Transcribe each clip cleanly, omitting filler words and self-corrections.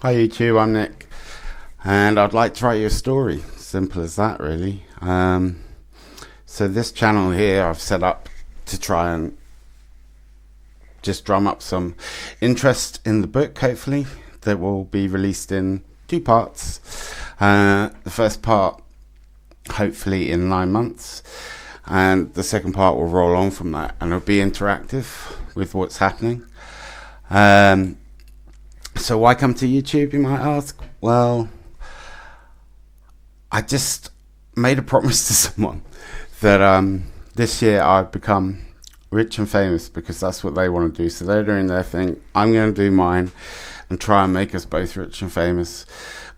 Hi YouTube, I'm Nick, and I'd like to write you a story. Simple as that, really. So this channel here I've set up to try and just drum up some interest in the book, hopefully, that will be released in 2 parts. The first part, hopefully in 9 months, and the second part will roll on from that, and it'll be interactive with what's happening. So why come to YouTube, you might ask? Well, I just made a promise to someone that this year I'd become rich and famous, because that's what they want to do. So they're doing their thing, I'm going to do mine and try and make us both rich and famous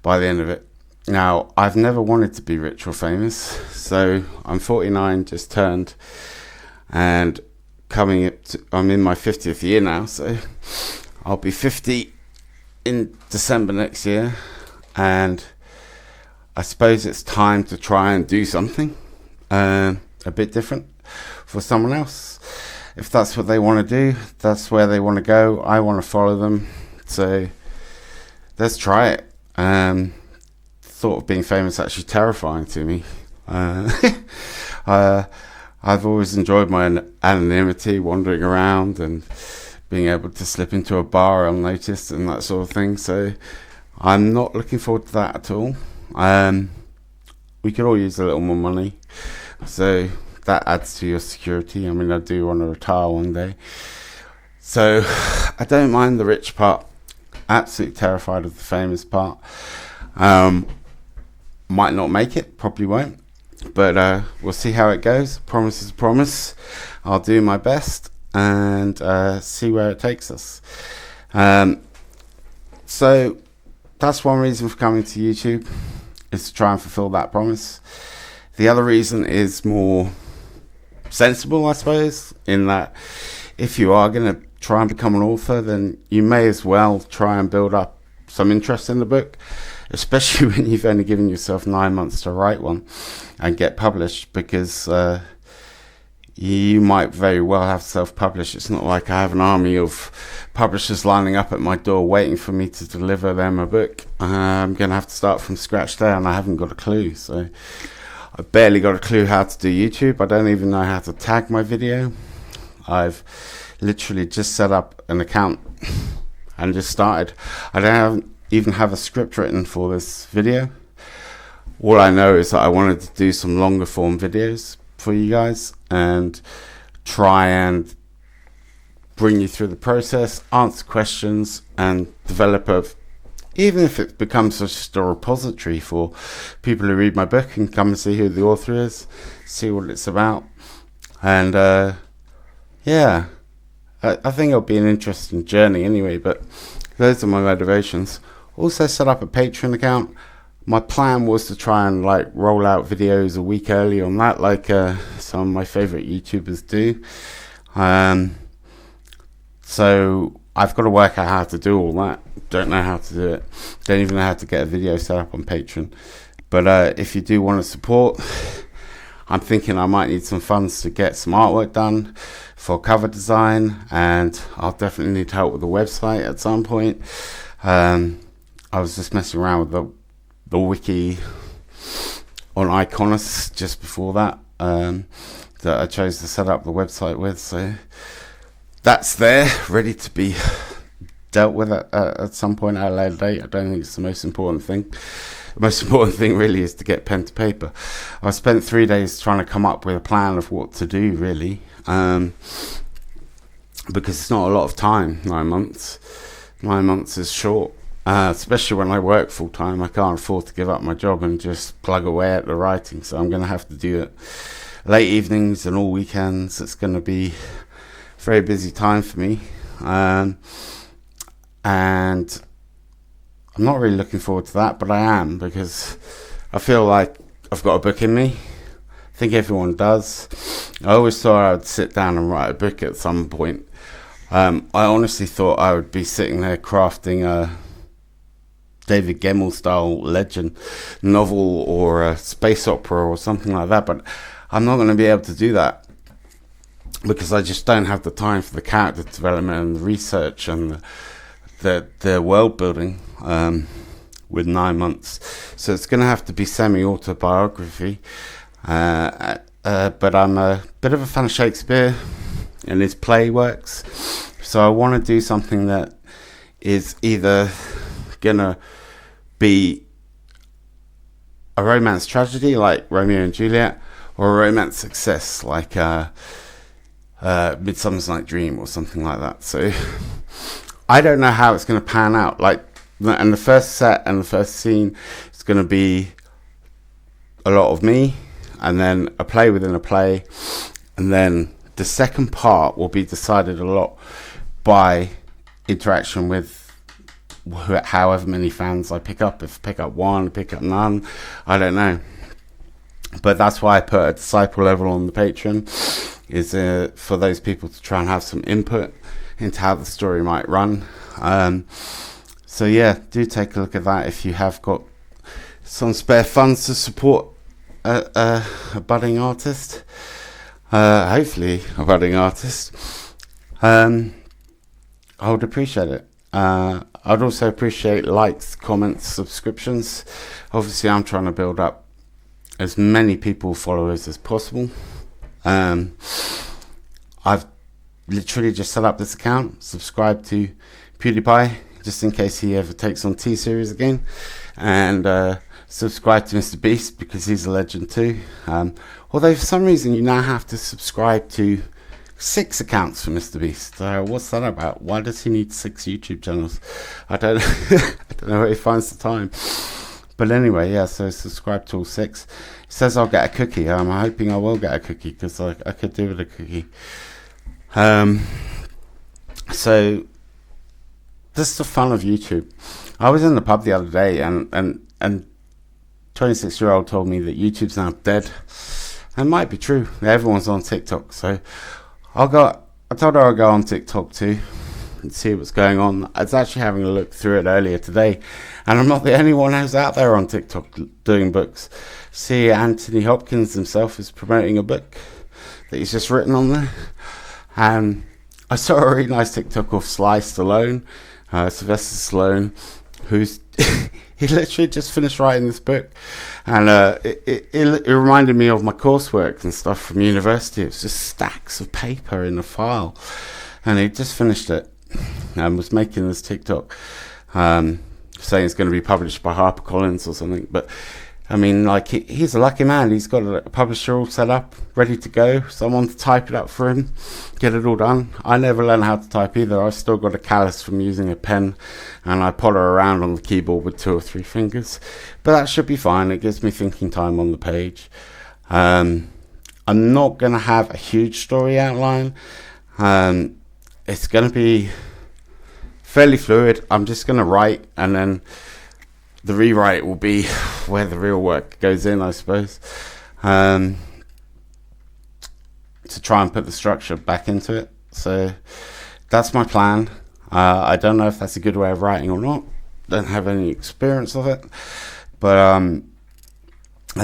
by the end of it. Now, I've never wanted to be rich or famous, so I'm 49, just turned, and I'm in my 50th year now, so I'll be 50 in December next year, and I suppose it's time to try and do something a bit different for someone else. If that's what they want to do, that's where they want to go, I want to follow them, so let's try it. Thought of being famous actually terrifying to me. I've always enjoyed my anonymity, wandering around and being able to slip into a bar unnoticed and that sort of thing, so I'm not looking forward to that at all. We could all use a little more money, so that adds to your security. I mean, I do want to retire one day, so I don't mind the rich part. Absolutely terrified of the famous part. Might not make it, probably won't, but we'll see how it goes. Promise is a promise. I'll do my best and see where it takes us. So that's one reason for coming to YouTube, is to try and fulfill that promise. The other reason is more sensible, I suppose, in that if you are going to try and become an author, then you may as well try and build up some interest in the book, especially when you've only given yourself 9 months to write one and get published, because you might very well have self-published. It's not like I have an army of publishers lining up at my door waiting for me to deliver them a book. I'm going to have to start from scratch there, and I haven't got a clue. So I've barely got a clue how to do YouTube. I don't even know how to tag my video. I've literally just set up an account and just started. I don't even have a script written for this video. All I know is that I wanted to do some longer form videos for you guys and try and bring you through the process, answer questions, and develop even if it becomes just a repository for people who read my book and come and see who the author is, see what it's about. And yeah, I think it'll be an interesting journey anyway, but those are my motivations. Also set up a Patreon account. My plan was to try and roll out videos a week early on that, like some of my favorite YouTubers do. So I've got to work out how to do all that. Don't know how to do it. Don't even know how to get a video set up on Patreon. But if you do want to support, I'm thinking I might need some funds to get some artwork done for cover design, and I'll definitely need help with the website at some point. I was just messing around with the wiki on Iconos just before that, that I chose to set up the website with, so that's there, ready to be dealt with at some point at a later date. I don't think it's the most important thing. The most important thing really is to get pen to paper. I spent 3 days trying to come up with a plan of what to do, really, because it's not a lot of time. 9 months. 9 months is short. Especially when I work full time. I can't afford to give up my job and just plug away at the writing, so I'm going to have to do it late evenings and all weekends. It's going to be a very busy time for me, and I'm not really looking forward to that, but I am, because I feel like I've got a book in me. I think everyone does. I always thought I would sit down and write a book at some point. I honestly thought I would be sitting there crafting a David Gemmell style legend novel or a space opera or something like that, but I'm not going to be able to do that because I just don't have the time for the character development and the research and the world building. with 9 months. So it's going to have to be semi-autobiography. But I'm a bit of a fan of Shakespeare and his play works. So I want to do something that is either going to be a romance tragedy like Romeo and Juliet, or a romance success like Midsummer's Night Dream or something like that. So I don't know how it's going to pan out. And the first set and the first scene is going to be a lot of me, and then a play within a play, and then the second part will be decided a lot by interaction with however many fans I pick up. If I pick up one, pick up none, I don't know. But that's why I put a disciple level on the Patreon, is for those people to try and have some input into how the story might run. So yeah, do take a look at that if you have got some spare funds to support a budding artist. Hopefully a budding artist. I would appreciate it. I'd also appreciate likes, comments, subscriptions. Obviously I'm trying to build up as many followers as possible. I've literally just set up this account, subscribed to PewDiePie just in case he ever takes on T-Series again, and subscribe to Mr. Beast because he's a legend too. Although for some reason you now have to subscribe to 6 accounts for Mr. Beast. What's that about? Why does he need 6 YouTube channels? I don't I don't know where he finds the time. But anyway, yeah, so subscribe to all 6. It says I'll get a cookie. I'm hoping I will get a cookie, because I could do with a cookie. So this is the fun of YouTube. I was in the pub the other day, and 26-year-old told me that YouTube's now dead. It might be true. Everyone's on TikTok, so I told her I'll go on TikTok too and see what's going on. I was actually having a look through it earlier today, and I'm not the only one who's out there on TikTok doing books. See, Anthony Hopkins himself is promoting a book that he's just written on there. I saw a really nice TikTok of Stallone, Sylvester Stallone, who's he literally just finished writing this book, and it reminded me of my coursework and stuff from university. It was just stacks of paper in a file, and he just finished it and was making this TikTok saying it's going to be published by HarperCollins or something. But I mean, like, he's a lucky man. He's got a publisher all set up, ready to go, someone to type it up for him, get it all done. I never learned how to type either. I've still got a callus from using a pen, and I potter around on the keyboard with 2 or 3 fingers. But that should be fine. It gives me thinking time on the page. I'm not going to have a huge story outline. It's going to be fairly fluid. I'm just going to write, and then the rewrite will be where the real work goes in, I suppose, to try and put the structure back into it. So that's my plan. I don't know if that's a good way of writing or not. Don't have any experience of it, but I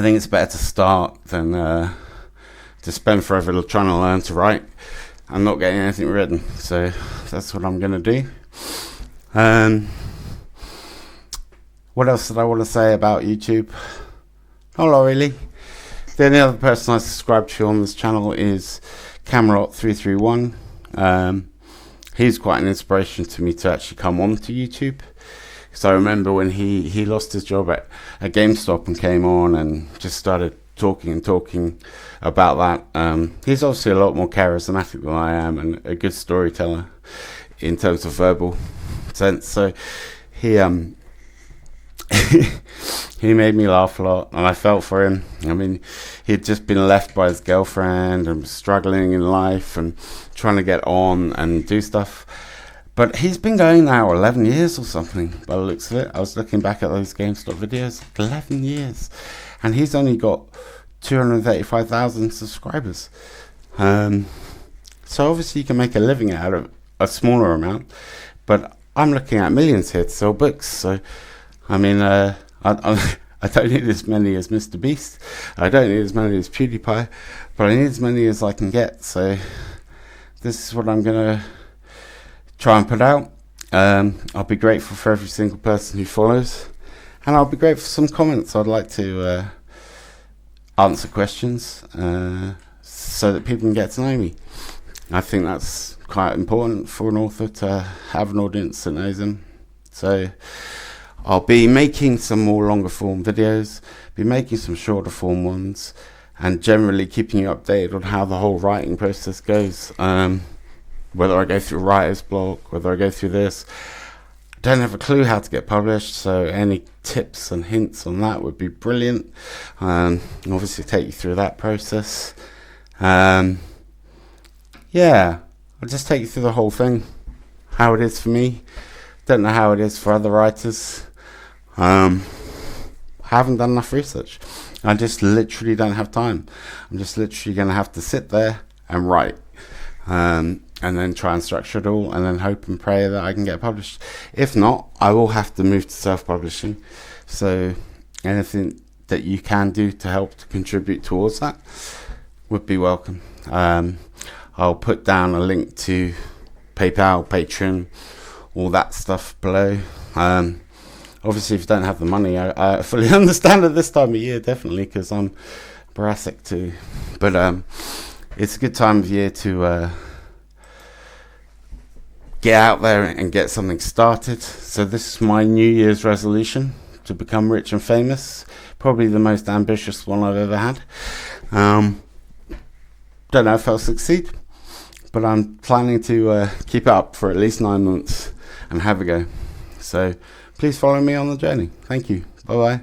think it's better to start than to spend forever trying to learn to write and not getting anything written. So that's what I'm going to do. What else did I want to say about YouTube? Oh, not really. The only other person I subscribe to on this channel is Camelot 331. He's quite an inspiration to me to actually come on to YouTube. Because I remember when he lost his job at GameStop and came on and just started talking about that. He's obviously a lot more charismatic than I am, and a good storyteller in terms of verbal sense. So he he made me laugh a lot, and I felt for him. I mean, he'd just been left by his girlfriend and was struggling in life and trying to get on and do stuff. But he's been going now 11 years or something by the looks of it. I was looking back at those GameStop videos. 11 years. And he's only got 235,000 subscribers. So obviously you can make a living out of a smaller amount. But I'm looking at millions here to sell books. So, I mean, I don't need as many as Mr. Beast. I don't need as many as PewDiePie. But I need as many as I can get. So this is what I'm going to try and put out. I'll be grateful for every single person who follows, and I'll be grateful for some comments. I'd like to answer questions so that people can get to know me. I think that's quite important for an author, to have an audience that knows them. So I'll be making some more longer form videos, be making some shorter form ones, and generally keeping you updated on how the whole writing process goes. Whether I go through a writer's block, whether I go through this, I don't have a clue how to get published, so any tips and hints on that would be brilliant. Obviously take you through that process. Yeah, I'll just take you through the whole thing, how it is for me. Don't know how it is for other writers. I haven't done enough research. I just literally don't have time. I'm just literally going to have to sit there and write, and then try and structure it all, and then hope and pray that I can get published. If not, I will have to move to self-publishing. So anything that you can do to help to contribute towards that would be welcome. I'll put down a link to PayPal, Patreon, all that stuff below. Obviously, if you don't have the money, I fully understand at this time of year, definitely, because I'm brassic too. But it's a good time of year to get out there and get something started. So this is my New Year's resolution, to become rich and famous. Probably the most ambitious one I've ever had. Don't know if I'll succeed, but I'm planning to keep it up for at least 9 months and have a go. So please follow me on the journey. Thank you. Bye bye.